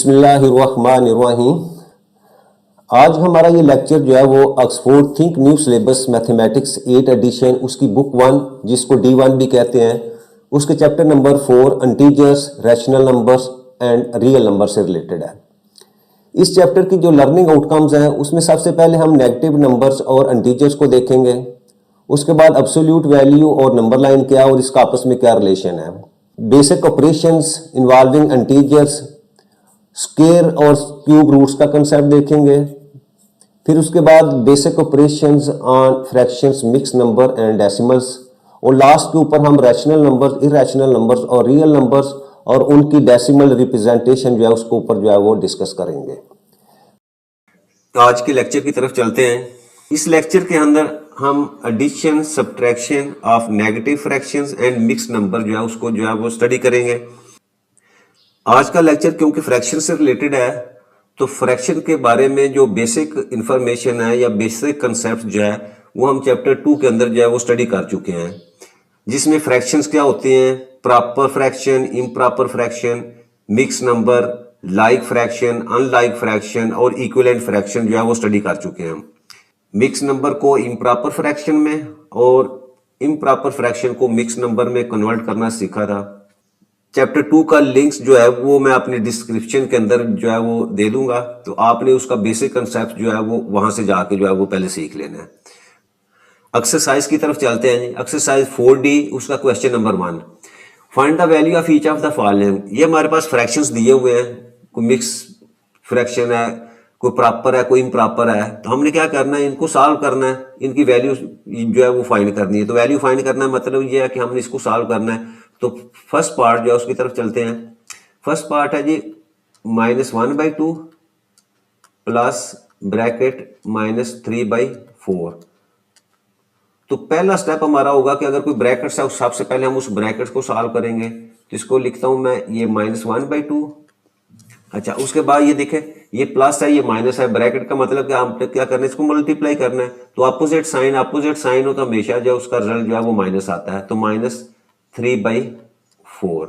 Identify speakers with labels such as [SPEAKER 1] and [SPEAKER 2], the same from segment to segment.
[SPEAKER 1] बिस्मिल्लाहिर्रहमानिर्रहीम। आज हमारा ये लेक्चर जो है वो Oxford think new syllabus mathematics 8 edition उसकी बुक 1 जिसको D1 भी कहते हैं उसके chapter number 4 integers, rational numbers and real number से रिलेटेड है। इस चैप्टर की जो लर्निंग आउटकम्स हैं उसमें सबसे पहले हम नेगेटिव नंबर्स और इंटीजर्स को देखेंगे। उसके बाद एब्सोल्यूट वैल्यू और नंबर लाइन क्या और इसका आपस में क्या रिलेशन है। Basic operations involving integers, square और क्यूब रूट्स का कंसेप्ट देखेंगे। फिर उसके बाद basic operations on fractions, mix number and decimals, और लास्ट के ऊपर हम रैशनल नंबर्स, इरैशनल नंबर्स और रियल नंबर्स और उनकी डेसिमल रिप्रेजेंटेशन जो है उसके ऊपर जो है वो डिस्कस करेंगे। आज के लेक्चर की तरफ चलते हैं। इस लेक्चर के अंदर हम addition, subtraction of negative fractions and mix number जो है उसको जो है वो स्टडी करेंगे। आज का लेक्चर क्योंकि फ्रैक्शन से रिलेटेड है तो फ्रैक्शन के बारे में जो बेसिक इंफॉर्मेशन है या बेसिक कंसेप्ट जो है वो हम चैप्टर 2 के अंदर जो है वो स्टडी कर चुके हैं, जिसमें फ्रैक्शंस क्या होते हैं, proper fraction, improper fraction, mix number, like fraction, unlike fraction और इक्विवेलेंट फ्रैक्शन जो है वो स्टडी कर चुके हैं। मिक्स नंबर को इम्प्रॉपर फ्रैक्शन में और इम्प्रॉपर फ्रैक्शन को मिक्स नंबर में कन्वर्ट करना सीखा था। चैप्टर 2 का लिंक्स जो है वो मैं अपने डिस्क्रिप्शन के अंदर जो है वो दे दूंगा, तो आपने उसका बेसिक कंसेप्ट जो है वो वहां से जाके जो है वो पहले सीख लेना है। एक्सरसाइज की तरफ चलते हैं जी। एक्सरसाइज 4D, उसका question number 1, find the value of each of the following. ये हमारे पास फ्रैक्शंस दिए हुए हैं, कोई मिक्स फ्रैक्शन है, कोई प्रॉपर है, कोई इम्प्रॉपर है, तो हमने क्या करना है, इनको सॉल्व करना है, इनकी वैल्यू जो है वो फाइंड करनी है। तो वैल्यू फाइंड करना है मतलब ये है कि हमने इसको सॉल्व करना है। तो फर्स्ट पार्ट जो है उसकी तरफ चलते हैं। फर्स्ट पार्ट है जी -1/2 प्लस ब्रैकेट -3/4। तो पहला स्टेप हमारा होगा कि अगर कोई ब्रैकेट है उस सबसे पहले हम उस ब्रैकेट को सॉल्व करेंगे। तो इसको लिखता हूं मैं ये -1/2। अच्छा, उसके बाद ये देखें ये प्लस है, ये माइनस है, ब्रैकेट का मतलब कि हम क्या करना है, इसको मल्टीप्लाई करना है। तो अपोजिट साइन हो तो हमेशा जो उसका रिजल्ट जो है वो माइनस आता है, तो -3/4।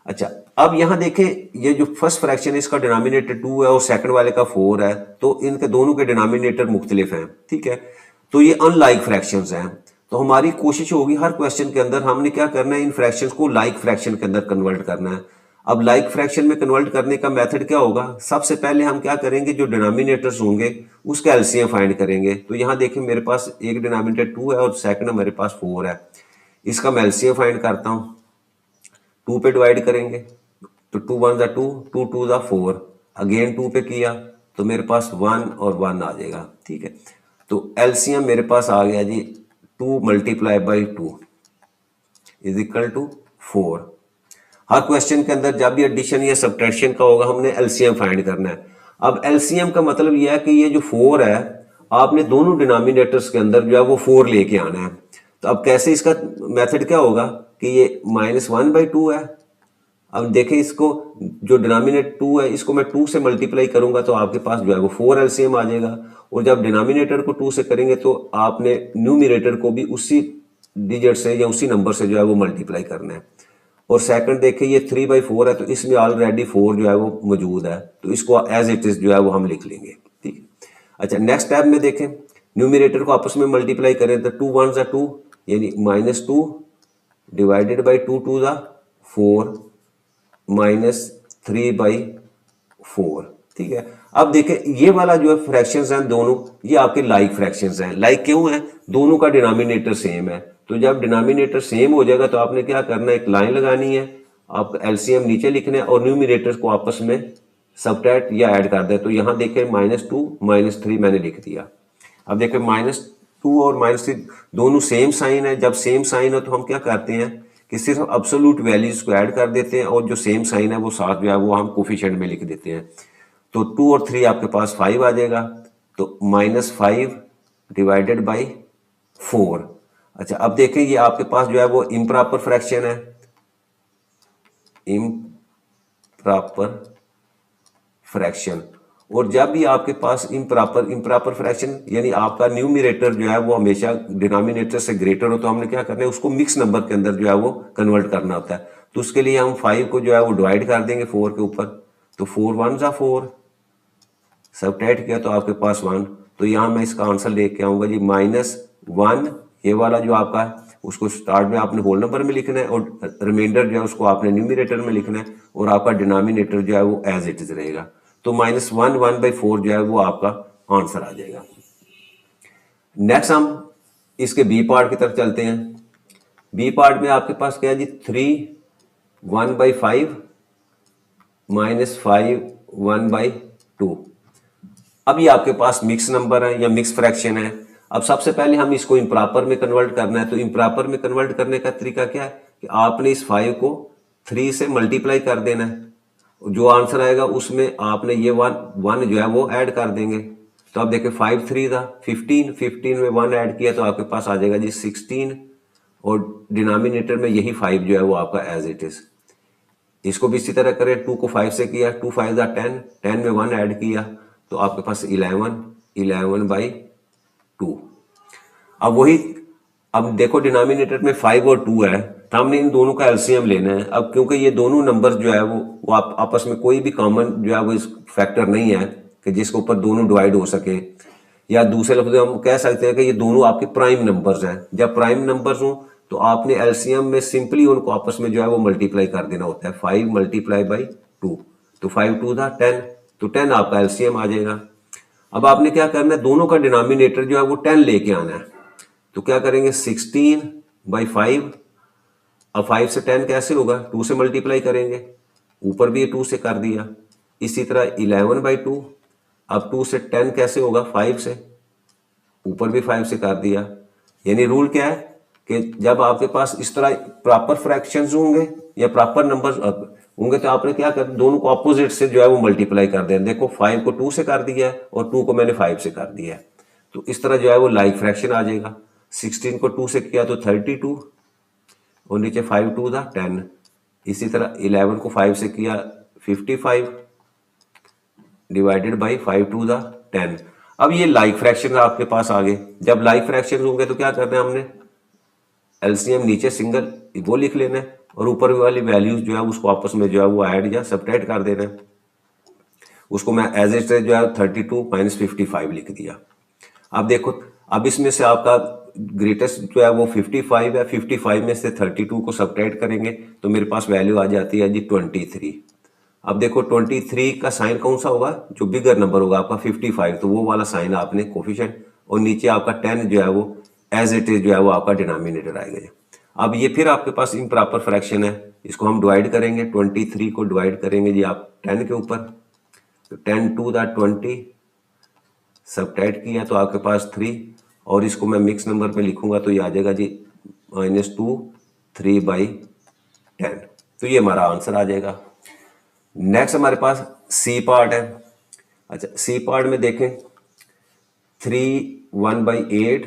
[SPEAKER 1] अच्छा, अब यहां देखें ये जो फर्स्ट फ्रैक्शन है इसका डिनोमिनेटर 2 है और सेकंड वाले का 4 है, तो इनके दोनों के डिनोमिनेटर मुख्तलिफ हैं, ठीक है। तो ये अनलाइक फ्रैक्शंस हैं। तो हमारी कोशिश होगी हर क्वेश्चन के अंदर हमने क्या करना है, इन फ्रैक्शंस को लाइक फ्रैक्शन के अंदर कन्वर्ट करना है। अब लाइक फ्रैक्शन में कन्वर्ट करने का मेथड क्या होगा, सबसे पहले हम क्या करेंगे, जो डिनोमिनेटर्स होंगे उसके एलसीएम फाइंड करेंगे। तो यहाँ देखें मेरे पास एक डिनोमिनेटर 2 है और सेकंड मेरे पास 4 है। इसका मैं एलसीएम फाइंड करता हूँ। 2 पे डिवाइड करेंगे तो 2 1 ज़ा 2, 2 2 ज़ा 4, अगेन 2 पे किया तो मेरे पास 1 और 1 आ जाएगा, ठीक है। तो एलसीएम मेरे पास आ गया जी 2 × 2 इज इक्वल टू 4। हर क्वेश्चन के अंदर जब भी एडिशन या सब्ट्रैक्शन का होगा हमने एलसीएम फाइंड करना है। अब एलसीएम का मतलब यह है कि ये जो 4 है आपने दोनों डिनोमिनेटर्स के अंदर जो है वो 4 लेके आना है। तो अब कैसे, इसका मेथड क्या होगा कि ये -1/2 है। अब देखें इसको, जो डिनोमिनेटर 2 है इसको मैं 2 से मल्टीप्लाई करूंगा तो आपके पास जो है वो 4 एलसीएम आ जाएगा, और जब डिनोमिनेटर को 2 से करेंगे तो आपने न्यूमरेटर को भी उसी डिजिट से या उसी नंबर से जो है वो मल्टीप्लाई करना है। और सेकंड देखें ये 3/4 है तो इसमें ऑलरेडी 4 जो है वो मौजूद है, तो इसको एज इट इज जो है वो हम लिख लेंगे, ठीक है। अच्छा, नेक्स्ट स्टेप में देखें, न्यूमरेटर को आपस में मल्टीप्लाई करें तो 2 1 ज़ा 2 यानी -2 डिवाइडेड बाई 2 2 ज़ा 4 -3/4, ठीक है। अब देखें ये वाला जो है फ्रैक्शंस हैं दोनों, ये आपके लाइक फ्रैक्शंस हैं। लाइक क्यों है, दोनों का डिनोमिनेटर सेम है। तो जब डिनोमिनेटर सेम हो जाएगा तो आपने क्या करना है, एक लाइन लगानी है, आप एलसीएम नीचे लिखना है और न्यूमरेटर्स को आपस में सब्ट्रैक्ट या ऐड कर दे। तो यहां देखें -2 -3 मैंने लिख दिया। अब देखें -2 और -3 दोनों सेम साइन है। जब सेम साइन हो तो हम क्या करते हैं कि सिर्फ एब्सोल्यूट वैल्यूज को ऐड कर देते हैं और जो सेम साइन है वो साथ जो है वो हम कोफिशिएंट में लिख देते हैं। तो 2 और 3 आपके पास 5 आ जाएगा, तो -5 डिवाइडेड बाई 4। अच्छा, अब देखें ये आपके पास जो है वो इम्प्रॉपर फ्रैक्शन है, इम्प्रॉपर फ्रैक्शन। और जब भी आपके पास इम्प्रॉपर फ्रैक्शन यानी आपका न्यूमरेटर जो है वो हमेशा डिनोमिनेटर से ग्रेटर हो, तो हमने क्या करना है, उसको मिक्स नंबर के अंदर जो है वो कन्वर्ट करना होता है। तो उसके लिए हम 5 को जो है वो डिवाइड कर देंगे 4 के ऊपर, तो तो 4 1 जा 4, सबट्रैक्ट किया तो आपके पास 1। तो यहाँ मैं इसका आंसर लेके आऊंगा जी -1। ये वाला जो आपका है उसको स्टार्ट में आपने होल नंबर में लिखना है और रिमाइंडर जो है उसको आपने न्यूमरेटर में लिखना है और आपका डिनोमिनेटर जो है वो एज इट इज रहेगा। तो -1 1/4 जो है वो आपका आंसर आ जाएगा। नेक्स्ट हम इसके बी पार्ट की तरफ चलते हैं। बी पार्ट में आपके पास क्या है जी 3 1/5 -5 1/2। अब ये आपके पास मिक्स नंबर है या मिक्स फ्रैक्शन है। अब सबसे पहले हम इसको इम्प्रॉपर में कन्वर्ट करना है। तो इम्प्रॉपर में कन्वर्ट करने का तरीका क्या है कि आपने इस 5 को 3 से मल्टीप्लाई कर देना है। जो आंसर आएगा उसमें आपने ये वन जो है वो ऐड कर देंगे। तो आप देखें 5 3 था 15, 15 में 1 ऐड किया तो आपके पास आ जाएगा जी 16 और डिनोमिनेटर में यही 5 जो है वो आपका एज इट इज। इसको भी इसी तरह करें, 2 को 5 से किया, 2 5 जा 10, 10 में 1 ऐड किया तो आपके पास 11/2। अब वही, अब देखो डिनोमिनेटर में 5 और 2 है तो हमने इन दोनों का एलसीएम लेना है। अब क्योंकि ये दोनों नंबर जो है वो आपस में कोई भी कॉमन जो है वो इस फैक्टर नहीं है कि जिसके ऊपर दोनों डिवाइड हो सके, या दूसरे लफ्ज हम कह सकते हैं कि ये दोनों आपके प्राइम नंबर्स हैं। जब प्राइम नंबर्स हो तो आपने एलसीएम में सिंपली उनको आपस में जो है वो मल्टीप्लाई कर देना होता है। 5 × 2 तो 5 2 था 10, तो 10 आपका एलसीएम आ जाएगा। अब आपने क्या करना है, दोनों का डिनोमिनेटर जो है वो 10 लेके आना है। तो क्या करेंगे 16/5। अब 5 से 10 कैसे होगा, 2 से मल्टीप्लाई करेंगे, ऊपर भी 2 से कर दिया। इसी तरह 11/2। अब 2 से 10 कैसे होगा, 5 से, ऊपर भी 5 से कर दिया। यानी रूल क्या है कि जब आपके पास इस तरह प्रॉपर फ्रैक्शंस होंगे या प्रॉपर नंबर्स होंगे तो आपने क्या कर, दोनों को अपोजिट से जो है वो मल्टीप्लाई कर देना। देखो 5 को 2 से कर दिया है और 2 को मैंने 5 से कर दिया है, तो इस तरह जो है वो लाइक फ्रैक्शन आ जाएगा। 16 को 2 से किया तो 32 और नीचे 5 2 था 10। इसी तरह 11 को 5 से किया 55 डिवाइडेड बाई 5 2 था 10। अब ये लाइक फ्रैक्शन आपके पास आ गए। जब लाइक फ्रैक्शन होंगे तो क्या करना है, हमने एलसीएम नीचे सिंगल वो लिख लेना है और ऊपर वाली वैल्यूज जो है उसको आपस में जो है वो ऐड या सब्ट्रैक्ट कर देना है। उसको मैं एज इट जो है 32 - 55 लिख दिया। अब देखो, अब इसमें से आपका ग्रेटेस्ट जो है वो 55 है। 55 में से 32 को सब्ट्रैक्ट करेंगे तो मेरे पास वैल्यू आ जाती है जी 23। अब देखो 23 का साइन कौन सा होगा, जो बिगर नंबर होगा आपका 55, तो वो वाला साइन आपने कोफिशिएंट, और नीचे आपका 10 जो है वो एज इट इज जो है वो आपका डिनोमिनेटर आएगा। अब ये फिर आपके पास इम्प्रॉपर फ्रैक्शन है, इसको हम डिवाइड करेंगे। 23 को डिवाइड करेंगे जी आप 10 के ऊपर, तो 10 2 दा 20, सब्ट्रैक्ट किया तो आपके पास 3, और इसको मैं मिक्स नंबर पे लिखूंगा तो ये आ जाएगा जी -2 3/10। तो ये हमारा आंसर आ जाएगा। नेक्स्ट हमारे पास सी पार्ट है। अच्छा, सी पार्ट में देखें 3 1/8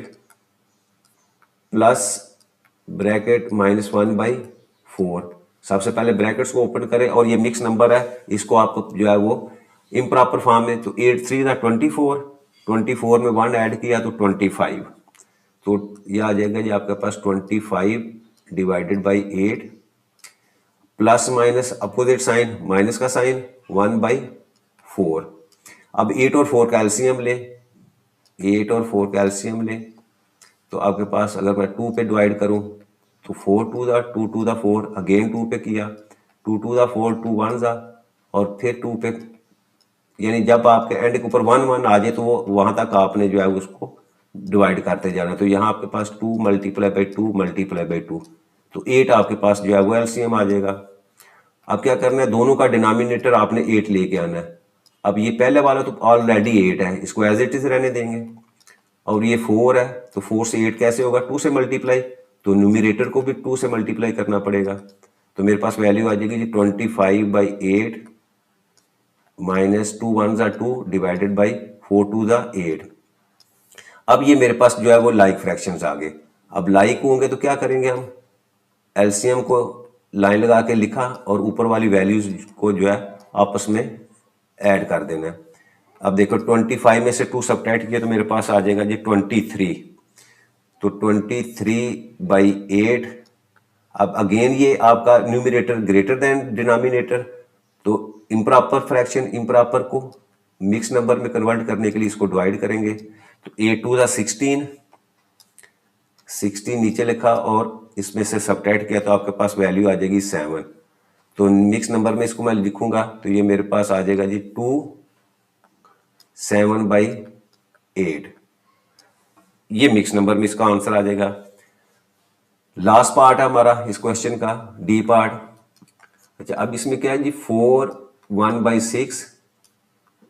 [SPEAKER 1] प्लस ब्रैकेट -1/4। सबसे पहले ब्रैकेट्स को ओपन करें और ये मिक्स नंबर है, इसको आपको जो है वो इम्प्रॉपर फॉर्म में, तो 8 3 था 24, 24 में 1 ऐड किया तो 25, तो ये आ जाएगा जी आपके पास 25 divided by 8 plus minus opposite sign, minus का साइन 1/4। अब 8 और 4 का एलसीएम ले, 8 और 4 का एलसीएम ले, तो आपके पास अगर मैं 2 पे डिवाइड करूं तो 4 2 दा 2 2 दा 4, अगेन 2 पे किया, 2 2 दा 4, 2 1 दा, और फिर 2 पे, यानी जब आपके एंड के ऊपर 1 1 आ जाए तो वो वहां तक आपने जो है उसको डिवाइड करते जाना। तो यहाँ आपके पास 2 × 2 × 2, तो 8 आपके पास जो है वो एलसीएम आ जाएगा। अब क्या करना है, दोनों का डिनोमिनेटर आपने 8 लेके आना है। अब ये पहले वाला तो ऑलरेडी 8 है, इसको एज इट इज रहने देंगे, और ये 4 है तो 4 से 8 कैसे होगा, 2 से मल्टीप्लाई, तो न्यूमरेटर को भी 2 से मल्टीप्लाई करना पड़ेगा। तो मेरे पास वैल्यू आ जाएगी जी 25/8 -2 1 ज़ा 2 डिवाइडेड बाई 4 2 ज़ा 8। अब ये मेरे पास जो है वो लाइक फ्रैक्शंस आ गए। अब लाइक होंगे तो क्या करेंगे, हम एलसीएम को लाइन लगा के लिखा और ऊपर वाली वैल्यूज को जो है आपस में ऐड कर देना है। अब देखो 25 में से 2 सब्ट्रैक्ट किया तो मेरे पास आ जाएगा जी 23, तो 23/8। अब अगेन ये आपका न्यूमरेटर ग्रेटर देन डिनोमिनेटर, तो इम्प्रॉपर फ्रैक्शन इम्प्रॉपर को मिक्स नंबर में कन्वर्ट करने के लिए इसको डिवाइड करेंगे। तो 8 टू द 16 नीचे लिखा और इसमें से सबट्रैक्ट किया तो आपके पास वैल्यू आ जाएगी 7। तो मिक्स नंबर में इसको मैं लिखूंगा तो ये मेरे पास आ जाएगा जी 2 7/8। ये मिक्स नंबर में इसका आंसर आ जाएगा। लास्ट पार्ट है हमारा इस क्वेश्चन का, डी पार्ट। अच्छा, अब इसमें क्या है जी 4 1/6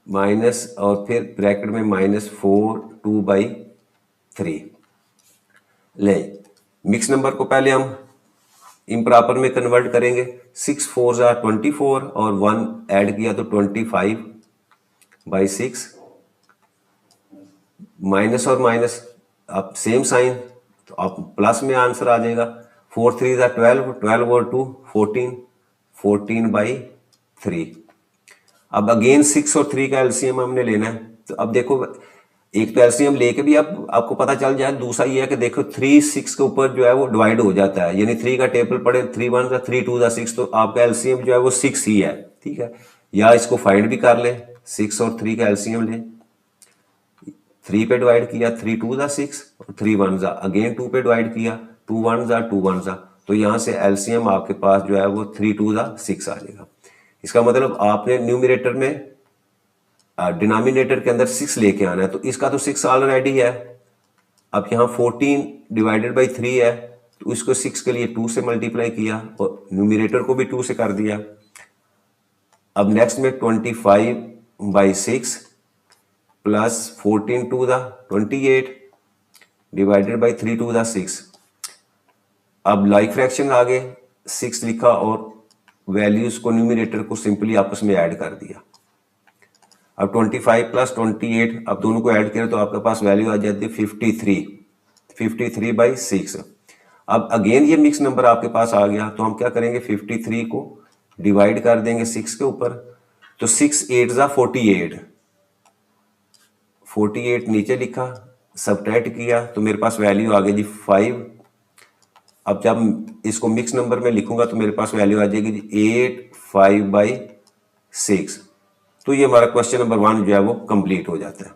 [SPEAKER 1] माइनस और फिर ब्रैकेट में -4 2/3। ले मिक्स नंबर को पहले हम इम्प्रॉपर में कन्वर्ट करेंगे। 6 4 24 और 1 ऐड किया तो 25/6 माइनस और माइनस अब सेम साइन तो आप प्लस में आंसर आ जाएगा। 4 3 12 12 और 2 14 14/3। अब अगेन 6 और 3 का एलसीएम हमने लेना है। तो अब देखो एक तो एलसीएम लेके भी अब आपको पता चल जाए, दूसरा ये है कि देखो 3 6 के ऊपर जो है वो डिवाइड हो जाता है, यानी 3 का टेबल पड़े 3 1 3 2 6 तो आपका एलसीएम जो है वो 6 ही है। ठीक है, या इसको फाइंड भी कर ले, 6 और 3 का एलसीएम ले, 3 पे डिवाइड किया 3 2 6 और 3 1 अगेन 2 पे डिवाइड किया 2 1 2 1 तो यहाँ से एलसीएम आपके पास जो है वो 3 2 6 आ जाएगा। इसका मतलब आपने न्यूमरेटर में डिनोमिनेटर के अंदर 6 लेके आना है। तो इसका तो 6 ऑलरेडी है। अब यहाँ 14 डिवाइडेड बाई 3 है तो इसको 6 के लिए 2 से मल्टीप्लाई किया और न्यूमरेटर को भी 2 से कर दिया। अब नेक्स्ट में 25/6 प्लस 14 2 28 डिवाइडेड बाई 3 2 6। अब लाइक फ्रैक्शन आगे 6 लिखा और वैल्यूज को न्यूमरेटर को सिंपली आपस में ऐड कर दिया। अब 25 प्लस 28 अब दोनों को ऐड करें तो आपके पास वैल्यू आ जाती है 53/6। अब अगेन ये मिक्स नंबर आपके पास आ गया तो हम क्या करेंगे 53 को डिवाइड कर देंगे 6 के ऊपर। तो 6 8 48 48 नीचे लिखा, सबट्रैक्ट किया तो मेरे पास वैल्यू आ गई जी 5। अब जब इसको मिक्स नंबर में लिखूंगा तो मेरे पास वैल्यू आ जाएगी जी 8 5/6। तो ये हमारा क्वेश्चन नंबर 1 जो है वो कंप्लीट हो जाता है।